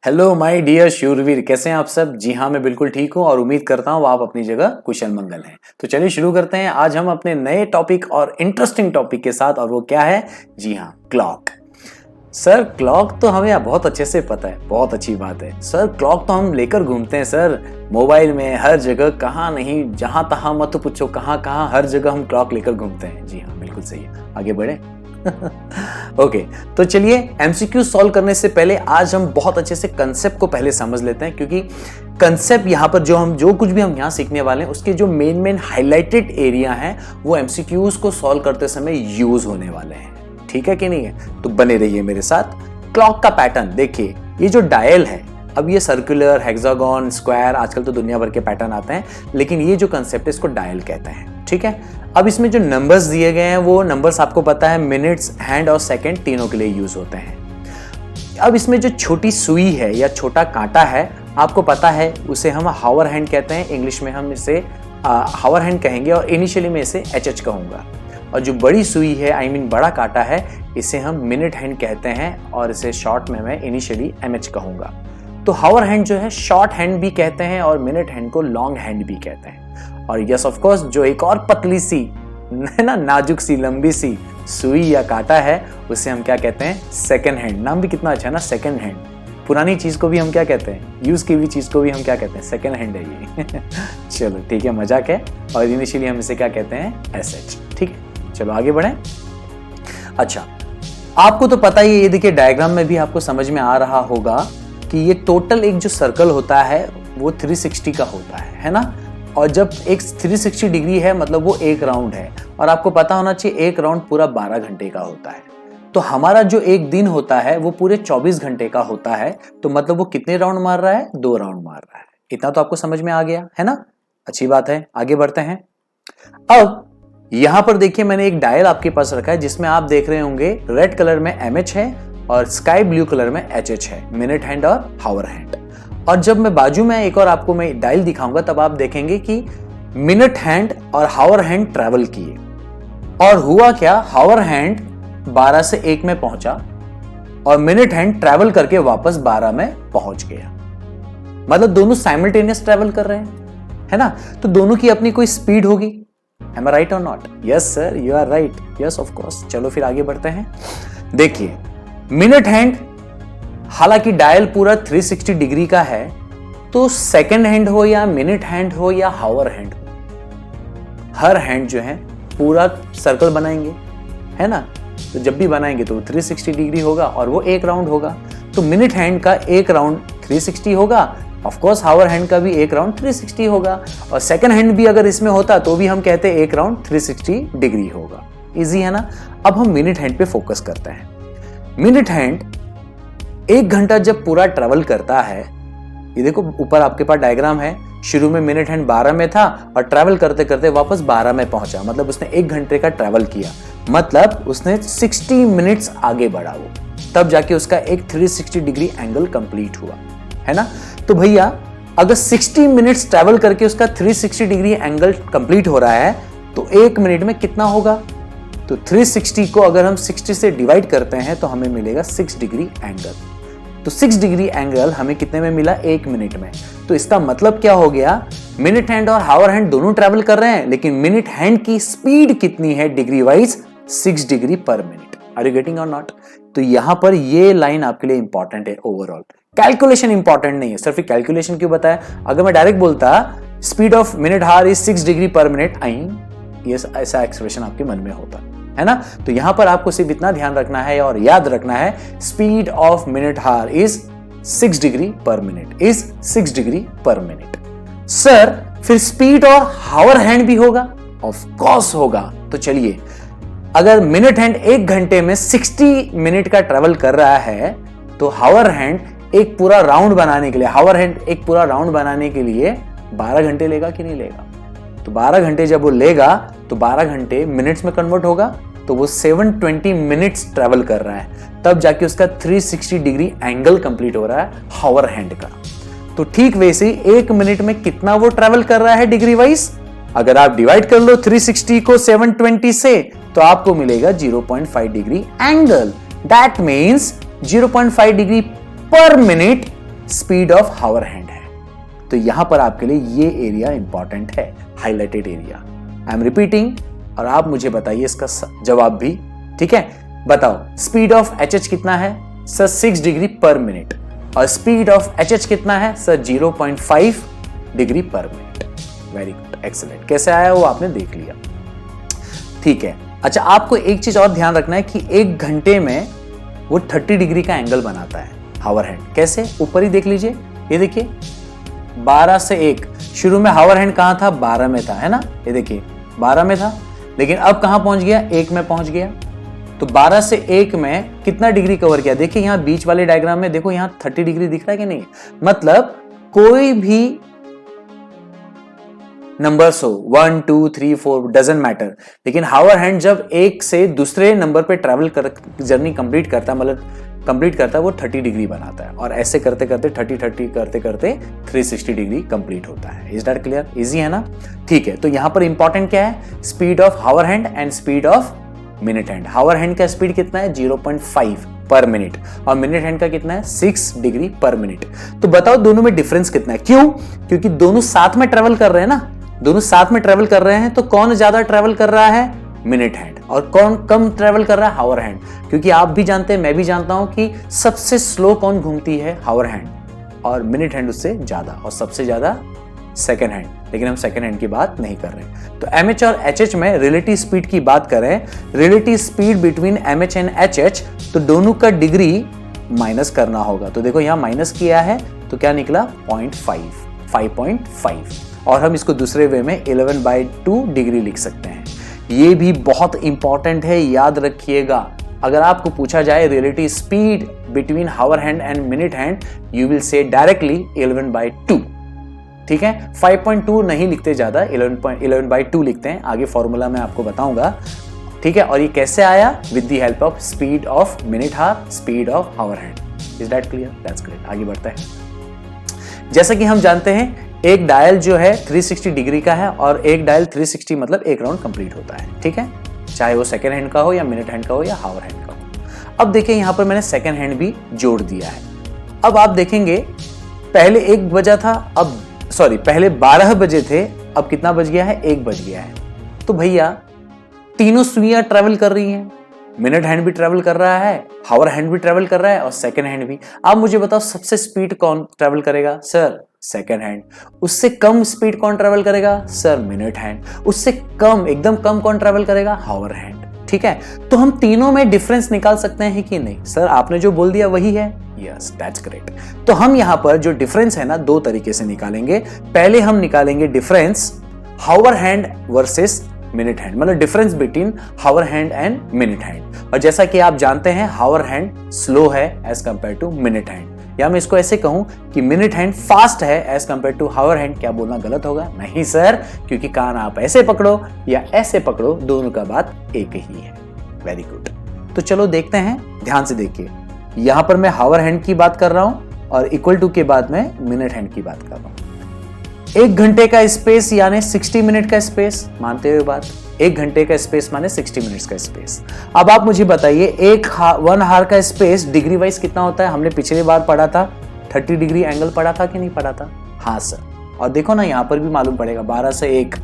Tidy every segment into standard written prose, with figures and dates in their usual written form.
Hello my dear शूरवीर, कैसे हैं आप सब। जी हाँ, मैं बिल्कुल ठीक हूँ और उम्मीद करता हूँ आप अपनी जगह कुशल मंगल हैं। तो चलिए शुरू करते हैं आज हम अपने नए टॉपिक और इंटरेस्टिंग टॉपिक के साथ। और वो क्या है? जी हाँ, क्लॉक। सर क्लॉक तो हमें बहुत अच्छे से पता है, बहुत अच्छी बात है सर। क्लॉक तो हम लेकर घूमते हैं सर, मोबाइल में, हर जगह, कहाँ नहीं, जहां तहां मत पूछो, कहाँ कहाँ हर जगह हम क्लॉक लेकर घूमते हैं। जी हाँ, बिल्कुल सही है। आगे बढ़े। ओके, तो चलिए एमसीक्यू सॉल्व करने से पहले आज हम बहुत अच्छे से कंसेप्ट को पहले समझ लेते हैं, क्योंकि कंसेप्ट यहाँ पर जो कुछ भी हम यहाँ सीखने वाले हैं उसके जो मेन हाइलाइटेड एरिया हैं वो एमसीक्यूज को सॉल्व करते समय यूज होने वाले हैं। ठीक है कि नहीं है? तो बने रहिए मेरे साथ। क्लॉक का पैटर्न देखिए, ये जो डायल है, अब ये सर्कुलर, हेक्सागोन, स्क्वायर, आजकल तो दुनिया भर के पैटर्न आते हैं, लेकिन ये जो कंसेप्ट है इसको डायल कहते हैं। ठीक है, अब इसमें जो नंबर्स दिए गए हैं वो नंबर्स आपको पता है मिनट्स, हैंड और सेकंड तीनों के लिए यूज होते हैं। अब इसमें जो छोटी सुई है या छोटा कांटा है, आपको पता है उसे हम हावर हैंड कहते हैं। इंग्लिश में हम इसे हावर हैंड कहेंगे और इनिशियली मैं इसे एचएच कहूंगा। और जो बड़ी सुई है, बड़ा कांटा है, इसे हम मिनट हैंड कहते हैं और इसे शॉर्ट में मैं इनिशियली एमएच कहूंगा। तो हावर हैंड जो है शॉर्ट हैंड भी कहते हैं और मिनट हैंड को लॉन्ग हैंड भी कहते हैं। और यस ऑफ कोर्स, जो एक और पतली सी ना, नाजुक सी, लंबी सी सुई या कांटा है, उसे हम क्या कहते हैं? Second hand. नाम भी कितना अच्छा है ना, सेकंड हैंड। पुरानी चीज को भी हम क्या कहते हैं? यूज की हुई चीज को भी हम क्या कहते हैं? सेकंड हैंड है ये। चलो ठीक है, मजाक है। और इनिशियली हम इसे क्या कहते हैं? एसएच। ठीक है, चलो आगे बढ़ें। अच्छा, आपको तो पता ही है, ये देखिए डायग्राम में भी आपको समझ में आ रहा होगा कि ये टोटल एक जो सर्कल होता है वो 360 का होता है ना। और जब एक 360 डिग्री है मतलब वो एक राउंड है। और आपको पता होना चाहिए एक राउंड पूरा 12 घंटे का होता है। तो हमारा जो एक दिन होता है वो पूरे 24 घंटे का होता है। तो मतलब वो कितने राउंड मार रहा है? 2 राउंड मार रहा है। इतना तो आपको समझ में आ गया है ना। अच्छी बात है, आगे बढ़ते हैं। अब यहां पर देखिए, मैंने एक डायल आपके पास रखा है जिसमें आप देख रहे होंगे रेड कलर में एमएच है और स्काई ब्लू कलर में एचएच है, मिनट हैंड और हावर हैंड। और जब मैं बाजू में एक और आपको मैं डायल दिखाऊंगा तब आप देखेंगे कि मिनट हैंड और हावर हैंड ट्रैवल किए। और हुआ क्या? हावर हैंड 12 से 1 में पहुंचा और मिनट हैंड ट्रैवल करके वापस 12 में पहुंच गया। मतलब दोनों साइमल्टेनियस ट्रैवल कर रहे हैं, है ना। तो दोनों की अपनी कोई स्पीड होगी। Am I right or not? Yes sir, you are right. Yes of course. चलो फिर आगे बढ़ते हैं। देखिए मिनट हैंड, हालांकि डायल पूरा 360 डिग्री का है, तो सेकंड हैंड हो या मिनट हैंड हो या हावर हैंड हो, हर हैंड जो है पूरा सर्कल बनाएंगे, है ना। तो जब भी बनाएंगे तो 360 डिग्री होगा और वो एक राउंड होगा। तो मिनट हैंड का एक राउंड 360 होगा, ऑफ कोर्स हावर हैंड का भी एक राउंड 360 होगा। और सेकंड हैंड भी अगर इसमें होता तो भी हम कहते हैं एक राउंड 360 डिग्री होगा। इजी है ना। अब हम मिनट हैंड पे फोकस करते हैं। मिनट हैंड 1 घंटा जब पूरा ट्रेवल करता है, ये देखो ऊपर आपके पास डायग्राम है, शुरू में मिनट हैंड 12 में था और ट्रैवल करते करते वापस 12 में पहुंचा। मतलब उसने 1 घंटे का ट्रैवल किया, मतलब उसने 60 मिनट्स आगे बढ़ा वो, तब जाके उसका एक 360 डिग्री एंगल कंप्लीट हुआ, है ना। तो भैया अगर 60 मिनट्स ट्रैवल करके उसका 360 डिग्री एंगल कंप्लीट हो रहा है तो 1 मिनट में कितना होगा? तो 360 को अगर हम 60 से डिवाइड करते हैं तो हमें मिलेगा 6 डिग्री एंगल। तो 6 डिग्री एंगल हमें कितने में मिला? 1 मिनट में। तो इसका मतलब क्या हो गया? मिनट हैंड और हावर हैंड दोनों ट्रैवल कर रहे हैं, लेकिन मिनट हैंड की स्पीड कितनी है degree wise? 6 degree per minute. Are you getting or not? तो यहां पर ये लाइन आपके लिए इंपॉर्टेंट है। ओवरऑल कैलकुलेशन इंपॉर्टेंट नहीं है। सिर्फ कैलकुलेशन क्यों बताया? अगर मैं डायरेक्ट बोलता स्पीड ऑफ मिनट हार इज 6 डिग्री पर मिनट, ये ऐसा एक्सप्रेशन आपके मन में होता है ना। तो यहां पर आपको सिर्फ इतना ध्यान रखना है और याद रखना है, स्पीड ऑफ मिनट हार is 6 degree per minute, is 6 degree per minute. Sir फिर स्पीड और हावर हैंड भी होगा? ऑफ कोर्स होगा। तो चलिए, अगर मिनट हैंड 1 घंटे में 60 मिनट का ट्रेवल कर रहा है तो हावर हैंड एक पूरा राउंड बनाने के लिए, 12 घंटे लेगा कि नहीं लेगा? तो 12 घंटे जब वो लेगा तो 12 घंटे मिनट्स में कन्वर्ट होगा, तो वो 720 मिनट्स ट्रेवल कर रहा है, तब जाके उसका 360 डिग्री एंगल कंप्लीट हो रहा है हावर हैंड का। तो ठीक वैसे ही 1 मिनट में कितना वो ट्रेवल कर रहा है डिग्री वाइज? अगर आप डिवाइड कर लो 360 को 720 से तो आपको मिलेगा 0.5 degree angle. That means 0.5 degree per minute speed of hour hand है। तो यहां पर आपके लिए ये एरिया इंपॉर्टेंट है, highlighted area. I am repeating और आप मुझे बताइए इसका जवाब भी, ठीक है। बताओ स्पीड ऑफ HH कितना है सर? 6 degree per minute. और स्पीड ऑफ HH कितना है sir? 0.5 degree per minute. Very good, excellent. कैसे आया वो आपने देख लिया, ठीक है। अच्छा, आपको एक चीज और ध्यान रखना है कि 1 घंटे में वो 30 डिग्री का एंगल बनाता है हावर हैंड। कैसे? ऊपर ही देख लीजिए, ये देखिए 12 से 1। शुरू में हावर हैंड कहां था? 12 में था, है ना। ये देखिए 12 में था, लेकिन अब कहां पहुंच गया? 1 में पहुंच गया। तो 12 से 1 में कितना डिग्री कवर किया? देखिए यहां बीच वाले डायग्राम में देखो, यहां 30 डिग्री दिख रहा है कि नहीं? मतलब कोई भी नंबर्स हो 1 2 3 4 डजंट मैटर, लेकिन हावर हैंड जब एक से दूसरे नंबर पे ट्रैवल कर जर्नी कंप्लीट करता है, मतलब कंप्लीट करता है, वो 30 डिग्री बनाता है। और ऐसे करते करते 30 करते करते 360 डिग्री कंप्लीट होता है। Is that clear? इजी है ना, ठीक है। तो यहां पर इंपॉर्टेंट क्या है? Speed of hour hand and speed of minute hand. Hour hand का स्पीड कितना है? 0.5 पर मिनट। और मिनट हैंड का कितना है? 6 डिग्री पर मिनट। तो बताओ दोनों में डिफरेंस कितना है? क्यों? क्योंकि दोनों साथ में ट्रेवल कर रहे हैं ना, दोनों साथ में ट्रेवल कर रहे हैं। तो कौन ज्यादा ट्रेवल कर रहा है? Minute hand. और कौन कम ट्रेवल कर रहा है? Hour hand. क्योंकि आप भी जानते हैं, मैं भी जानता हूं कि सबसे स्लो कौन घूमती है? Hour hand. और मिनट हैंड उससे ज्यादा, और सबसे ज्यादा सेकेंड हैंड। लेकिन हम सेकेंड हैंड की बात नहीं कर रहे। तो MH और HH में रिलेटिव स्पीड की बात करें, relative speed between MH and HH, तो दोनों का डिग्री माइनस करना होगा। तो देखो यहां माइनस किया है, तो क्या निकला? 5.5। और हम इसको दूसरे वे में 11/2 डिग्री लिख सकते हैं। ये भी बहुत इंपॉर्टेंट है, याद रखिएगा। अगर आपको पूछा जाए relative speed between hour hand and minute hand, you will say directly 11/2, ठीक है। 5.2 नहीं लिखते ज्यादा, 11/2 लिखते हैं। आगे फॉर्मूला मैं आपको बताऊंगा, ठीक है। और ये कैसे आया? With the help of speed of minute hour, speed of hour hand. Is that clear? That's great. आगे बढ़ते हैं। जैसा कि हम जानते हैं, एक डायल जो है 360 डिग्री का है, और एक डायल 360 मतलब एक राउंड कंप्लीट होता है, ठीक है। चाहे वो सेकेंड हैंड का हो या मिनट हैंड का हो या हावर हैंड का हो। अब देखिए यहां पर मैंने सेकेंड हैंड भी जोड़ दिया है। अब आप देखेंगे पहले 1 बजा था, अब पहले 12 बजे थे, अब कितना बज गया है? 1 बज गया है। तो भैया तीनों सुइयां ट्रेवल कर रही हैं, मिनट हैंड भी ट्रेवल कर रहा है, हावर हैंड भी ट्रेवल कर रहा है, और सेकेंड हैंड भी। आप मुझे बताओ सबसे स्पीड कौन ट्रेवल करेगा? Sir second hand. उससे कम स्पीड कौन ट्रेवल करेगा? Sir minute hand. उससे कम, एकदम कम कौन ट्रेवल करेगा? हावर हैंड, ठीक है। तो हम तीनों में डिफरेंस निकाल सकते हैं कि नहीं? सर आपने जो बोल दिया वही है। Yes, that's great. तो हम यहां पर जो डिफरेंस है ना, 2 तरीके से निकालेंगे। पहले हम निकालेंगे difference hour hand versus minute hand, मतलब difference between hour hand and minute hand. और जैसा कि आप जानते हैं, हावर हैंड स्लो है as compared to minute hand, या मैं इसको ऐसे कहूं कि मिनट हैंड फास्ट है as compared to hour hand. क्या बोलना गलत होगा? नहीं सर, क्योंकि कान आप ऐसे पकड़ो या ऐसे पकड़ो, दोनों का बात एक ही है। Very good. तो चलो देखते हैं, ध्यान से देखिए। यहां पर मैं हावर हैंड की बात कर रहा हूं और इक्वल टू के बाद में मिनट हैंड की बात कर रहा हूं। 1 घंटे का स्पेस यानी 60 मिनट का स्पेस, मानते हुए बात, 1 घंटे का स्पेस माने 60 मिनट्स का स्पेस। अब आप मुझे बताइए 1 हावर का स्पेस डिग्री वाइज कितना होता है? हमने पिछली बार पढ़ा था 30 डिग्री एंगल पढ़ा था कि नहीं पढ़ा था? हाँ सर। और देखो ना यहां पर भी मालूम पड़ेगा, 12 से 1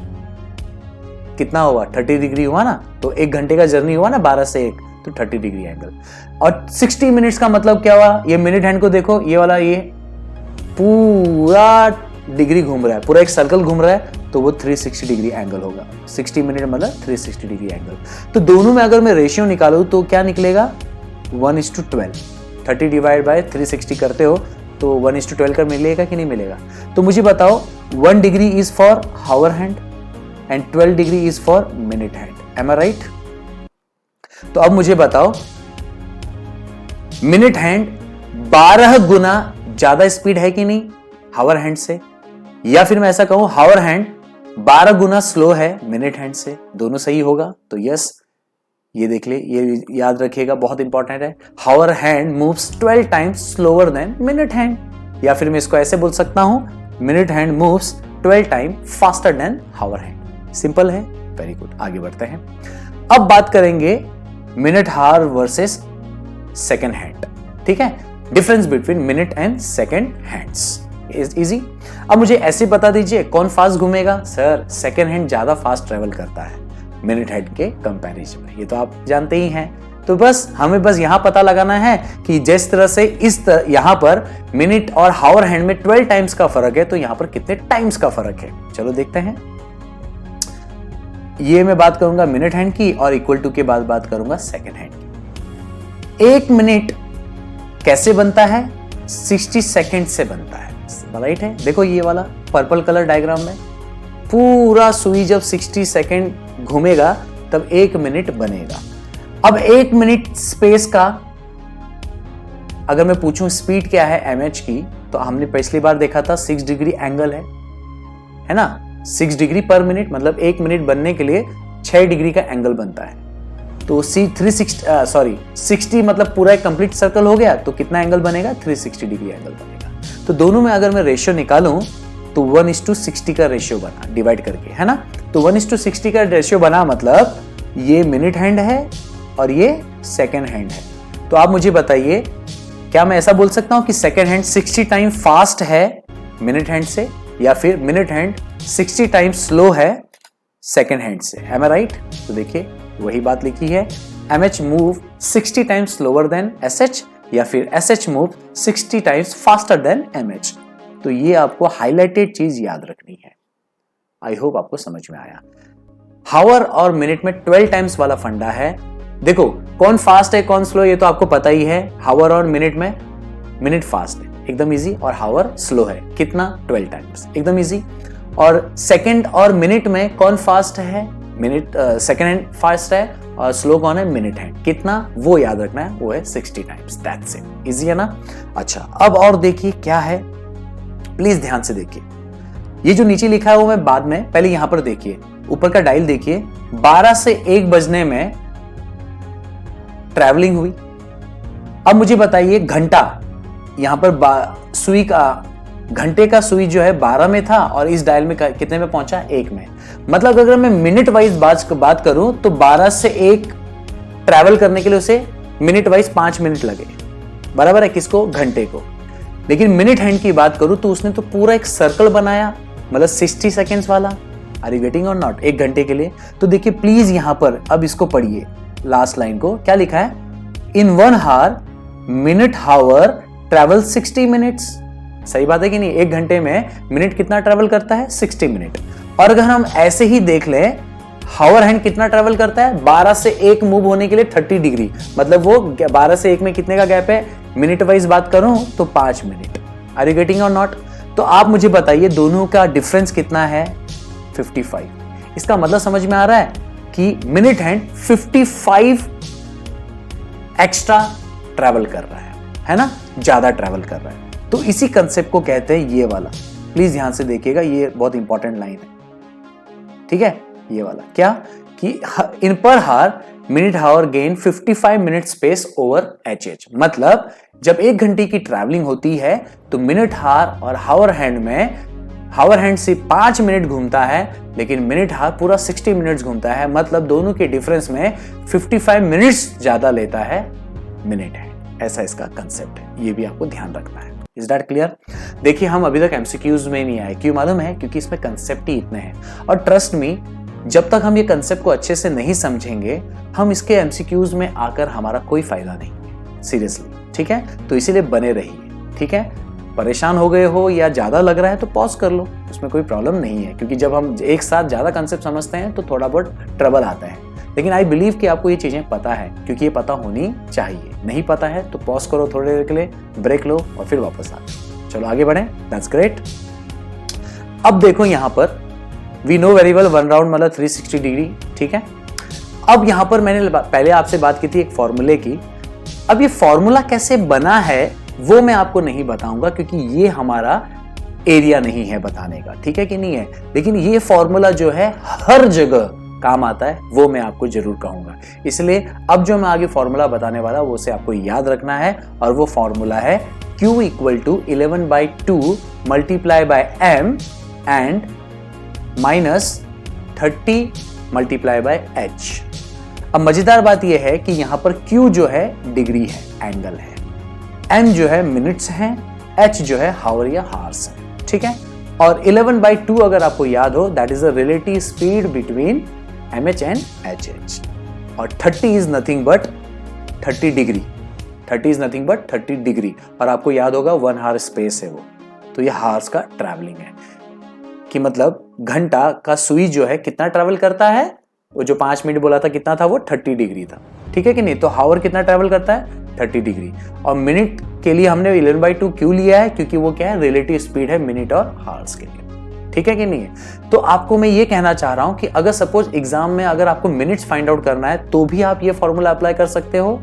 कितना हुआ? 30 डिग्री हुआ ना। तो 1 घंटे का जर्नी हुआ ना 12 से 1, तो 30 डिग्री एंगल। और 60 मिनट्स का मतलब क्या हुआ? ये मिनट हैंड को देखो, ये वाला, ये पूरा डिग्री घूम रहा है, पूरा एक सर्कल घूम रहा है, तो वो 360 डिग्री एंगल होगा। 60 मिनट मतलब 360 डिग्री एंगल। तो दोनों में अगर मैं रेशियो निकालूं तो क्या निकलेगा? 1:12। 30 डिवाइड बाय 360 करते हो तो 1:12 का मिलेगा कि नहीं मिलेगा? तो मुझे बताओ 1 degree is for hour hand and 12 degree is for minute hand. Am I right? तो अब मुझे बताओ मिनट हैंड 12 गुना ज्यादा स्पीड है कि नहीं हावर हैंड से, या फिर मैं ऐसा कहूं हावर हैंड 12 गुना स्लो है मिनट हैंड से। दोनों सही होगा। तो यस, ये देख ले, ये याद रखिएगा, बहुत इंपॉर्टेंट है। Hour hand moves 12 times slower than minute hand, या फिर मैं इसको ऐसे बोल सकता हूं minute hand moves 12 time faster than hour hand. Simple है। Very good. आगे बढ़ते हैं। अब बात करेंगे मिनट हार वर्सेस सेकेंड हैंड, ठीक है। Difference between minute and second hands is easy. अब मुझे ऐसे बता दीजिए कौन फास्ट घूमेगा। सर सेकेंड हैंड ज्यादा फास्ट ट्रेवल करता है मिनट हैंड के कंपैरिजन में, ये तो आप जानते ही हैं। तो बस हमें बस यहां पता लगाना है कि जिस तरह से यहां पर मिनट और हावर हैंड में 12 टाइम्स का फर्क है, तो यहां पर कितने टाइम्स का फर्क है। चलो देखते हैं। ये मैं बात करूंगा मिनट हैंड की और इक्वल टू के बाद बात करूंगा सेकेंड हैंड की। 1 मिनट कैसे बनता है? 60 सेकेंड से बनता है, राइट है। देखो ये वाला पर्पल कलर डायग्राम में पूरा सुई जब 60 सेकेंड घूमेगा तब 1 मिनट बनेगा। अब 1 मिनट स्पेस का अगर मैं पूछूं स्पीड क्या है mh की, तो हमने पिछली बार देखा था 6 डिग्री एंगल है ना, 6 डिग्री पर मिनट, मतलब 1 मिनट बनने के लिए 6 डिग्री का एंगल बनता है। तो 60 मतलब पूरा एक कंप्लीट सर्कल हो गया, तो कितना एंगल बनेगा? 360 डिग्री एंगल बनेगा। तो दोनों में अगर मैं रेशियो निकालूं तो 1:60 का रेशियो बना, डिवाइड करके, है ना। तो 1:60 का रेशियो बना, मतलब ये मिनट हैंड है और ये सेकेंड हैंड है। तो आप मुझे बताइए, क्या मैं ऐसा बोल सकता हूं कि सेकेंड हैंड 60 टाइम फास्ट है मिनट हैंड से, या फिर मिनट हैंड 60 टाइम स्लो है सेकेंड हैंड से? M I right? तो देखिए वही बात लिखी है, MH move 60 times slower then SH, या फिर SH move 60 times faster than MH। तो ये आपको हाईलाइटेड चीज याद रखनी है। आई होप आपको समझ में आया। हावर और मिनट में 12 टाइम्स वाला फंडा है। देखो कौन फास्ट है कौन स्लो, ये तो आपको पता ही है। हावर और मिनट में मिनट फास्ट है, एकदम इजी, और हावर स्लो है, कितना? 12 टाइम्स, एकदम इजी। और सेकंड और मिनट में कौन फास्ट है? मिनट सेकंड हैंड फास्ट है, और स्लो कौन है? Minute hand. कितना? वो याद रखना है, वो है 60 टाइम्स। दैट्स इट, इजी है ना। अच्छा अब और देखिए क्या है, प्लीज ध्यान से देखिए। ये जो नीचे लिखा है वो मैं बाद में, पहले यहां पर देखिए, ऊपर का डायल देखिए, 12 से 1 बजने में ट्रैवलिंग हुई। अब मुझे बताइए घंटा, यहां पर सुई का, घंटे का सुई जो है 12 में था और इस डायल में कितने में पहुंचा? 1 में। मतलब अगर मैं मिनट वाइज बात करूं तो 12 से 1 ट्रैवल करने के लिए उसे मिनट वाइज 5 मिनट लगे, बराबर है किसको? घंटे को। लेकिन मिनट हैंड की बात करूं तो उसने तो पूरा एक सर्कल बनाया, मतलब 60 सेकेंड्स वाला। Are you getting or not? 1 घंटे के लिए। तो देखिए प्लीज यहां पर अब इसको पढ़िए, लास्ट लाइन को क्या लिखा है? इन 1 हावर मिनट हावर ट्रेवल 60 मिनट्स। सही बात है कि नहीं? 1 घंटे में मिनट कितना ट्रेवल करता है? 60 मिनट। और अगर हम ऐसे ही देख लें, हावर हैंड कितना ट्रेवल करता है? 12 से 1 मूव होने के लिए 30 डिग्री, मतलब वो 12 से 1 में कितने का गैप है? मिनट वाइज बात करूं तो 5 minute. Are you getting or not? तो आप मुझे बताइए दोनों का डिफरेंस कितना है? 55। इसका मतलब समझ में आ रहा है कि मिनट हैंड 55 एक्स्ट्रा ट्रैवल कर रहा है ना, ज्यादा ट्रैवल कर रहा है। तो इसी कंसेप्ट को कहते हैं ये वाला, प्लीज ध्यान से देखिएगा, ये बहुत इंपॉर्टेंट लाइन है, ठीक है। ये वाला क्या कि इन पर hour minute hour gain 55 minute space over HH। मतलब जब 1 घंटे की ट्रैवलिंग होती है तो मिनट हावर और हावर हैंड में, हावर हैंड से 5 मिनट घूमता है लेकिन मिनट हावर पूरा 60 मिनट्स घूमता है। मतलब दोनों के डिफरेंस में 55 मिनट्स ज्यादा लेता है मिनट हैंड। ऐसा इसका कंसेप्ट है, ये भी आपको ध्यान रखना है। Is that clear? देखिए हम अभी तक MCQs में नहीं आए, क्यों मालूम है? क्योंकि इसमें कंसेप्ट ही इतने हैं। और ट्रस्ट मी, जब तक हम ये कंसेप्ट को अच्छे से नहीं समझेंगे, हम इसके MCQs में आकर हमारा कोई फायदा नहीं है, सीरियसली, ठीक है। तो इसीलिए बने रहिए, ठीक है। परेशान हो गए हो या ज्यादा लग रहा है तो पॉज कर लो, उसमें कोई प्रॉब्लम नहीं है। क्योंकि जब हम एक साथ ज्यादा कंसेप्ट समझते हैं तो थोड़ा बहुत ट्रबल आता है। लेकिन आई बिलीव कि आपको ये चीजें पता है, क्योंकि ये पता होनी चाहिए। नहीं पता है तो पॉज करो, थोड़ी देर के लिए ब्रेक लो और फिर वापस आ जाओ। चलो आगे बढ़ें, दैट्स ग्रेट। अब देखो यहां पर we know very well 1 round मतलब 360 डिग्री, ठीक है। अब यहां पर मैंने पहले आपसे बात की थी एक फॉर्मूले की। अब ये फॉर्मूला कैसे बना है वो मैं आपको नहीं बताऊंगा, क्योंकि ये हमारा एरिया नहीं है बताने का, ठीक है कि नहीं है। लेकिन ये फॉर्मूला जो है हर जगह काम आता है, वो मैं आपको जरूर कहूंगा। इसलिए अब जो मैं आगे फॉर्मूला बताने वाला वो से आपको याद रखना है, और वो फॉर्मूला है Q = 11/2 multiply by M and -30 multiply by H। अब मजेदार बात यह है कि यहां पर Q जो है डिग्री है, एंगल है, m जो है मिनट्स हैं, h जो है हावर या हार्स है, ठीक है। और 11/2 अगर आपको याद हो, that is a relative speed between mh and hh। और 30 is nothing but 30 degree, 30 is nothing but 30 degree. और आपको याद होगा 1 हावर स्पेस है वो, तो ये हार्स का ट्रैवलिंग है कि मतलब घंटा का सुई जो है कितना ट्रैवल करता है, वो जो 5 मिनट बोला था कितना था, वो 30 डिग्री था, ठीक है कि नहीं। तो हावर कितना ट्रैवल करता है, 30 डिग्री। और मिनट के लिए हमने 11/2 क्यों लिया है, क्योंकि वो क्या है, रिलेटिव स्पीड है मिनट और हावर्स के लिए, ठीक है कि नहीं है। तो आपको मैं ये कहना चाह रहा हूं कि अगर सपोज एग्जाम में अगर आपको मिनट्स फाइंड आउट करना है तो भी आप ये फॉर्मूला अप्लाई कर सकते हो,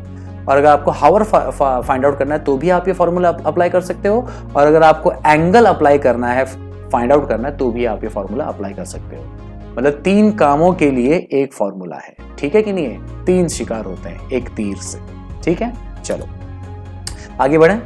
और अगर आपको हावर फाइंड आउट करना है तो भी आप ये फॉर्मूला अप्लाई कर सकते हो, और अगर आपको एंगल अप्लाई करना है, फाइंड आउट करना है, तो भी आप ये फॉर्मूला अप्लाई कर सकते हो। मतलब 3 कामों के लिए एक फॉर्मूला है, ठीक है कि नहीं है। 3 शिकार होते हैं एक तीर से, ठीक है। चलो आगे बढ़ें।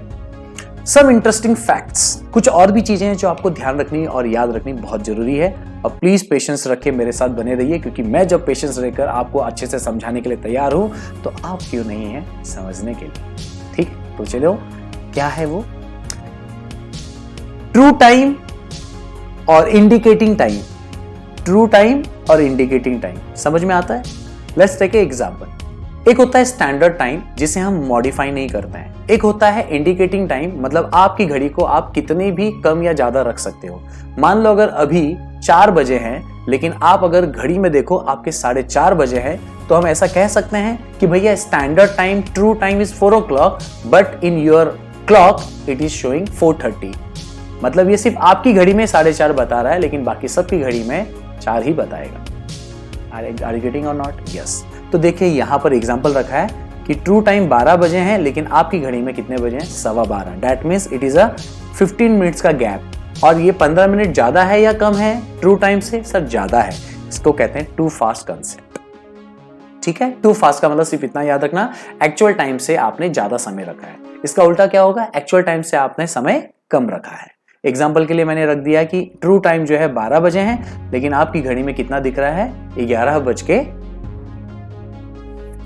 सम इंटरेस्टिंग फैक्ट्स, कुछ और भी चीजें हैं जो आपको ध्यान रखनी और याद रखनी बहुत जरूरी है। और प्लीज पेशेंस रखे, मेरे साथ बने रहिए, क्योंकि मैं जब पेशेंस रहकर आपको अच्छे से समझाने के लिए तैयार हूं तो आप क्यों नहीं है समझने के लिए, ठीक। तो चलो क्या है वो, ट्रू टाइम और इंडिकेटिंग टाइम। ट्रू टाइम और इंडिकेटिंग टाइम समझ में आता है। Let's take a example. एक होता है स्टैंडर्ड टाइम जिसे हम मॉडिफाई नहीं करते हैं, एक होता है इंडिकेटिंग टाइम, मतलब आपकी घड़ी को आप कितने भी कम या ज्यादा रख सकते हो। मान लो अगर अभी 4 बजे हैं, लेकिन आप अगर घड़ी में देखो आपके 4:30 बजे हैं, तो हम ऐसा कह सकते हैं कि भैया standard time, true time is 4 o'clock, but in your clock it is showing 4:30। मतलब ये सिर्फ आपकी घड़ी में 4:30 बता रहा है, लेकिन बाकी सबकी घड़ी में 4 ही बताएगा। Are you getting or not? Yes. तो देखिए यहां पर एग्जांपल रखा है कि ट्रू टाइम 12 बजे हैं, लेकिन आपकी घड़ी में कितने बजे हैं, 12:15। That means it is a 15 minutes का गैप। और ये 15 मिनट ज्यादा है या कम है ट्रू टाइम से? सर ज्यादा है। इसको कहते हैं टू फास्ट कंसेप्ट, ठीक है। टू फास्ट का मतलब सिर्फ इतना याद रखना, एक्चुअल टाइम से आपने ज्यादा समय रखा है। इसका उल्टा क्या होगा, एक्चुअल टाइम से आपने समय कम रखा है। एग्जाम्पल के लिए मैंने रख दिया कि ट्रू टाइम जो है 12 बजे है, लेकिन आपकी घड़ी में कितना दिख रहा है, 11:45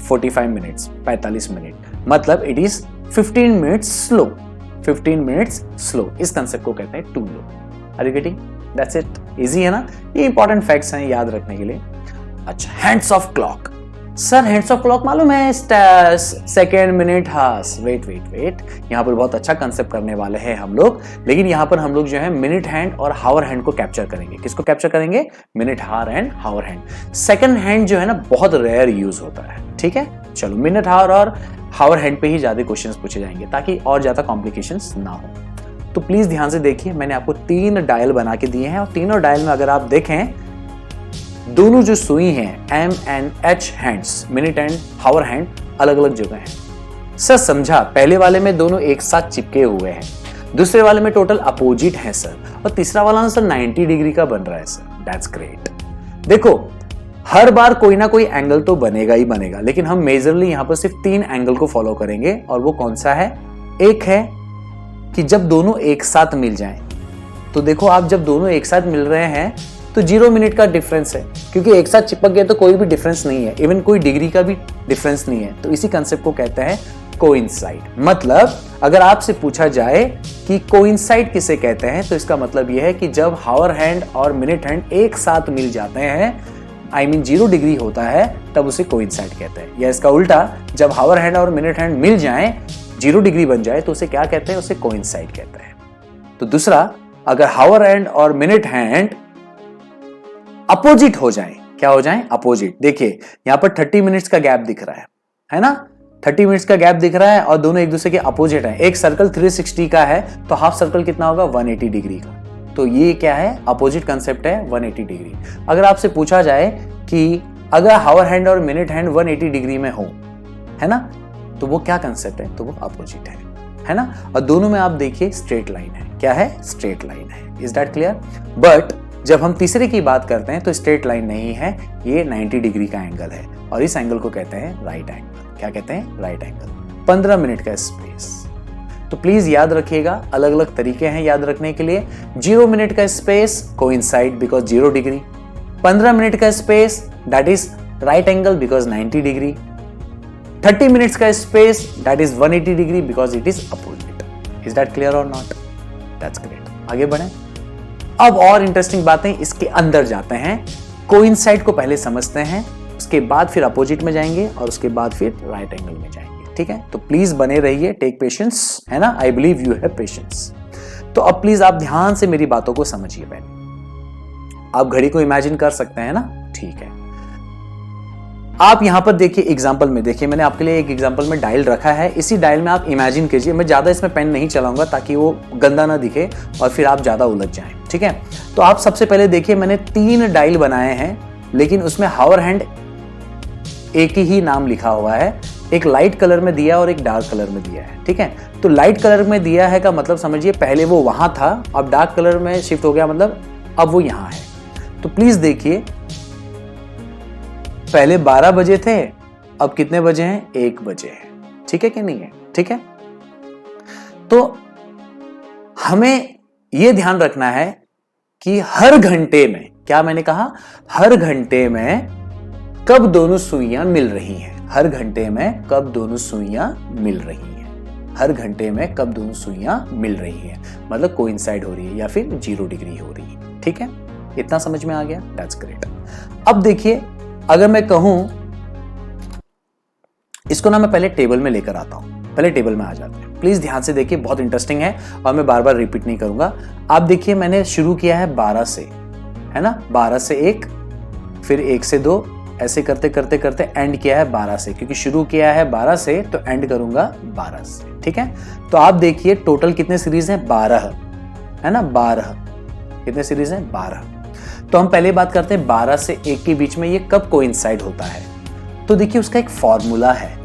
45 मिनट। मतलब it is 15 minutes slow, 15 minutes slow. इस कंसेप्ट को कहते हैं too slow. Are you getting? That's it. Easy है ना। ये इंपॉर्टेंट फैक्ट्स हैं याद रखने के लिए। अच्छा, hands of clock. Sir hands of clock मालूम है, सेकेंड, मिनट, हार्स। वेट, यहाँ पर बहुत अच्छा कंसेप्ट करने वाले हैं हम लोग, लेकिन यहाँ पर हम लोग जो है मिनट हैंड और हावर हैंड को कैप्चर करेंगे। किसको कैप्चर करेंगे? Minute, hour and hour hand. Second hand जो है ना बहुत रेयर यूज होता है, ठीक है। चलो मिनट, हावर और हावर हैंड पे ही ज्यादा क्वेश्चंस पूछे जाएंगे, ताकि और ज्यादा कॉम्प्लिकेशंस ना हो। तो प्लीज ध्यान से देखिए, मैंने आपको 3 डायल बना के दिए हैं, और तीनों डायल में अगर आप देखें, दोनों जो सुई हैं M and H hands, minute and hour hand, अलग अलग जगह हैं। सर समझा, पहले वाले में दोनों एक साथ चिपके हुए हैं, दूसरे वाले में टोटल अपोजिट है सर, और तीसरा वाला ना सर 90 डिग्री का बन रहा है सर। That's great. देखो हर बार कोई ना कोई एंगल तो बनेगा ही बनेगा, लेकिन हम मेजरली यहां पर सिर्फ 3 एंगल को फॉलो करेंगे, और वो कौन सा है? एक है कि जब दोनों एक साथ मिल जाएं, तो देखो आप जब दोनों एक साथ मिल रहे हैं तो 0 मिनट का डिफरेंस है, क्योंकि एक साथ चिपक गए तो कोई भी डिफरेंस नहीं है, इवन कोई डिग्री का भी डिफरेंस नहीं है। तो इसी कंसेप्ट को कहते हैं कोइंसाइड। मतलब अगर आपसे पूछा जाए कि कोइंसाइड किसे कहते हैं, तो इसका मतलब यह है कि जब हावर हैंड और मिनट हैंड एक साथ मिल जाते हैं, I mean 0 डिग्री होता है, तब उसे कोइंसाइड कहते हैं। या इसका उल्टा, जब हावर हैंड और मिनट हैंड मिल जाएं, 0 डिग्री बन जाए, तो उसे क्या कहते हैं? उसे कोइंसाइड कहते हैं। तो दूसरा, अगर हावर हैंड और मिनट हैंड अपोजिट हो जाएं, क्या हो जाएं? अपोजिट। देखिए यहां पर 30 मिनट्स का गैप दिख रहा है ना, 30 मिनट्स का गैप दिख रहा है, और दोनों एक दूसरे के अपोजिट हैं। एक सर्कल 360 का है, तो हाफ सर्कल कितना होगा? 180 डिग्री का। तो ये क्या है? अपोजिट कंसेप्ट है, 180 डिग्री। अगर आपसे पूछा जाए कि अगर हावर हैंड और मिनट हैंड 180 डिग्री में हो, है ना, तो वो क्या कंसेप्ट है? तो वो अपोजिट है ना। और दोनों में आप देखिए स्ट्रेट लाइन है। क्या है? स्ट्रेट लाइन है। Is that clear? बट जब हम तीसरे की बात करते हैं तो स्ट्रेट लाइन नहीं है, ये 90 डिग्री का एंगल है, और इस एंगल को कहते हैं राइट एंगल। क्या कहते हैं? Right angle. 15 मिनट का स्पेस। तो प्लीज याद रखिएगा, अलग अलग तरीके हैं याद रखने के लिए। 0 मिनट का space coincide because 0 degree, 15 minute का space that is right angle because 90 degree, 30 minutes का space, that is 180 degree because it is opposite. Is that clear और नॉट? That's great. आगे बढ़े। अब और इंटरेस्टिंग बातें इसके अंदर जाते हैं। कोइंसाइड को पहले समझते हैं, उसके बाद फिर अपोजिट में जाएंगे और उसके बाद फिर राइट एंगल में जाएंगे। ठीक है, तो प्लीज बने रहिए, टेक पेशेंस, है ना, I believe you have patience. तो अब प्लीज आप ध्यान से मेरी बातों को समझिए। पहले आप घड़ी को इमेजिन कर सकते हैं ना? ठीक है, आप यहां पर देखिए, एग्जांपल में देखिए, मैंने आपके लिए एक एग्जांपल में डायल रखा है। इसी डायल में आप इमेजिन कीजिए, मैं ज्यादा इसमें पेन नहीं चलाऊंगा ताकि वो गंदा ना दिखे और फिर आप ज्यादा उलझ जाएं। ठीक है, तो आप सबसे पहले देखिए, मैंने 3 डायल बनाए हैं, लेकिन उसमें हावर हैंड एक ही नाम लिखा हुआ है। एक लाइट कलर में दिया और एक डार्क कलर में दिया है। ठीक है, तो लाइट कलर में दिया है का मतलब समझिए पहले वो वहां था, अब डार्क कलर में शिफ्ट हो गया, मतलब अब वो यहां है। तो प्लीज देखिए, पहले 12 बजे थे, अब कितने बजे हैं? 1 बजे है। ठीक है कि नहीं है? ठीक है, तो हमें यह ध्यान रखना है कि हर घंटे में, क्या मैंने कहा, हर घंटे में कब दोनों सुइयां मिल रही हैं। हर घंटे में कब दोनों सुइयां मिल रही हैं। हर घंटे में कब दोनों सुइयां मिल रही हैं, मतलब कोइंसाइड हो रही है या फिर 0 डिग्री हो रही है। ठीक है, इतना समझ में आ गया? That's great. अब देखिए, अगर मैं कहूं, इसको ना मैं पहले टेबल में लेकर आता हूं। पहले टेबल में आ जाते हैं, प्लीज ध्यान से देखिए, बहुत इंटरेस्टिंग है और मैं बार बार रिपीट नहीं करूंगा। आप देखिए, मैंने शुरू किया है 12 से, है ना, 12 से 1, फिर 1 से 2, ऐसे करते करते करते एंड किया है 12 से, क्योंकि शुरू किया है 12 से तो एंड करूंगा 12 से। ठीक है, तो आप देखिए टोटल कितने सीरीज हैं? 12, है ना, 12। कितने सीरीज हैं? 12। तो हम पहले बात करते हैं 12 से 1 के बीच में ये कब कोइंसाइड होता है। तो देखिए, उसका एक फॉर्मूला है,